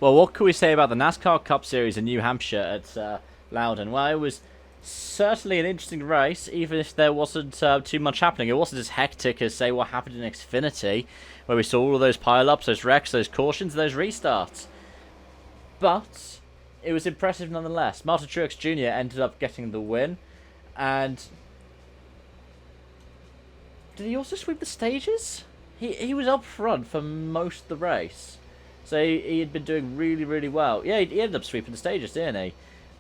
Well, what can we say about the NASCAR Cup Series in New Hampshire at Loudon? Well, it was certainly an interesting race, even if there wasn't too much happening. It wasn't as hectic as, say, what happened in Xfinity, where we saw all of those pile-ups, those wrecks, those cautions, those restarts. But it was impressive nonetheless. Martin Truex Jr. ended up getting the win, and did he also sweep the stages? He was up front for most of the race. So he had been doing really, really well. Yeah, he ended up sweeping the stages, didn't he?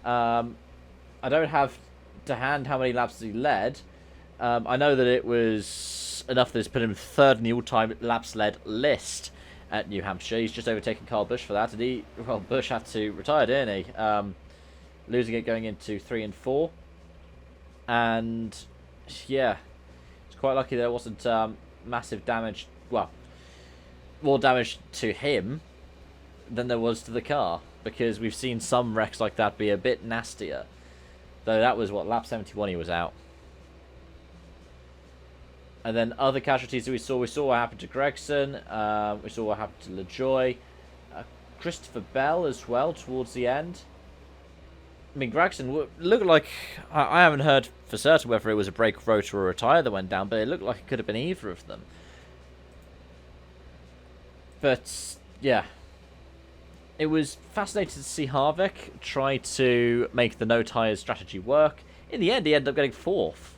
I don't have to hand how many laps he led. I know that it was enough that it's put him third in the all-time laps led list at New Hampshire. He's just overtaken Kyle Busch for that. And Busch had to retire, didn't he? Losing it going into 3 and 4. And yeah, it's quite lucky there wasn't massive damage. Well, more damage to him than there was to the car, because we've seen some wrecks like that be a bit nastier. Though that was what, lap 71 he was out. And then other casualties that we saw what happened to Gregson, we saw what happened to LaJoy, Christopher Bell as well towards the end. I mean, Gregson looked like, I haven't heard for certain whether it was a brake rotor or a tyre that went down, but it looked like it could have been either of them. But yeah, it was fascinating to see Harvick try to make the no tyres strategy work. In the end, he ended up getting 4th.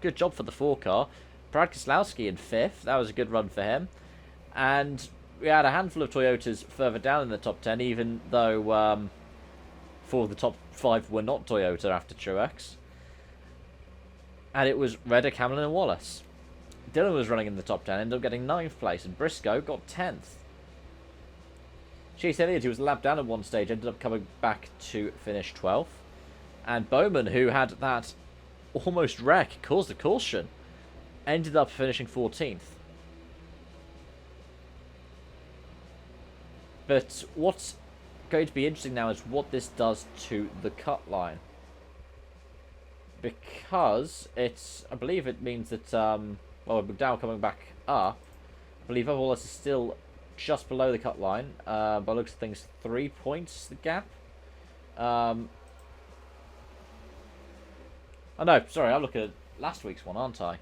Good job for the 4 car. Brad Keselowski in 5th. That was a good run for him. And we had a handful of Toyotas further down in the top 10, even though 4 of the top 5 were not Toyota after Truex. And it was Reddick, Hamlin and Wallace. Dillon was running in the top 10, ended up getting 9th place, and Briscoe got 10th. Chase Elliott, who was lapped down at one stage, ended up coming back to finish 12th. And Bowman, who had that almost wreck, caused a caution, ended up finishing 14th. But what's going to be interesting now is what this does to the cut line. Because I believe it means that, well, with McDowell coming back up, I believe Wallace is still just below the cut line. By the looks of things, 3 points the gap. Oh no, sorry, I'm looking at last week's one, aren't I?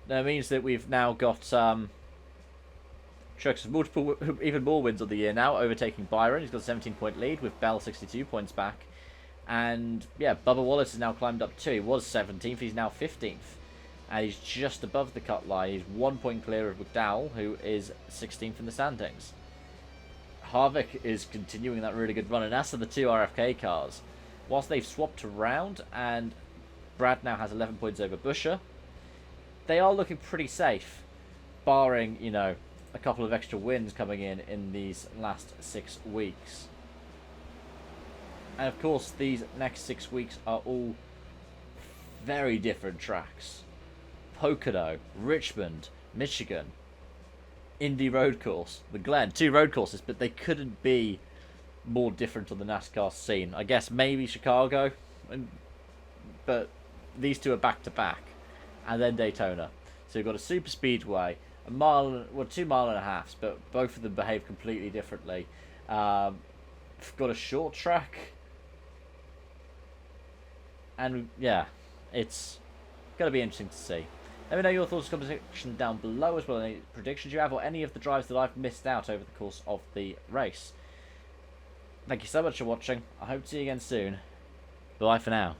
That means that we've now got Truex with multiple, even more wins of the year now, overtaking Byron. He's got a 17-point lead with Bell 62 points back. And yeah, Bubba Wallace has now climbed up too. He was 17th, he's now 15th. And he's just above the cut line. He's 1 point clear of McDowell, who is 16th in the standings. Harvick is continuing that really good run. And as for the 2 RFK cars, whilst they've swapped around and Brad now has 11 points over Buescher, they are looking pretty safe, barring, you know, a couple of extra wins coming in these last 6 weeks. And of course, these next 6 weeks are all very different tracks. Pocono, Richmond, Michigan, Indy Road Course, the Glen. 2 road courses, but they couldn't be more different on the NASCAR scene. I guess maybe Chicago, but these 2 are back-to-back. And then Daytona. So you've got a super speedway, a mile, well, 2.5 miles, but both of them behave completely differently. Got a short track. And yeah, it's going to be interesting to see. Let me know your thoughts in the comment section down below, as well as any predictions you have, or any of the drives that I've missed out over the course of the race. Thank you so much for watching. I hope to see you again soon. Bye for now.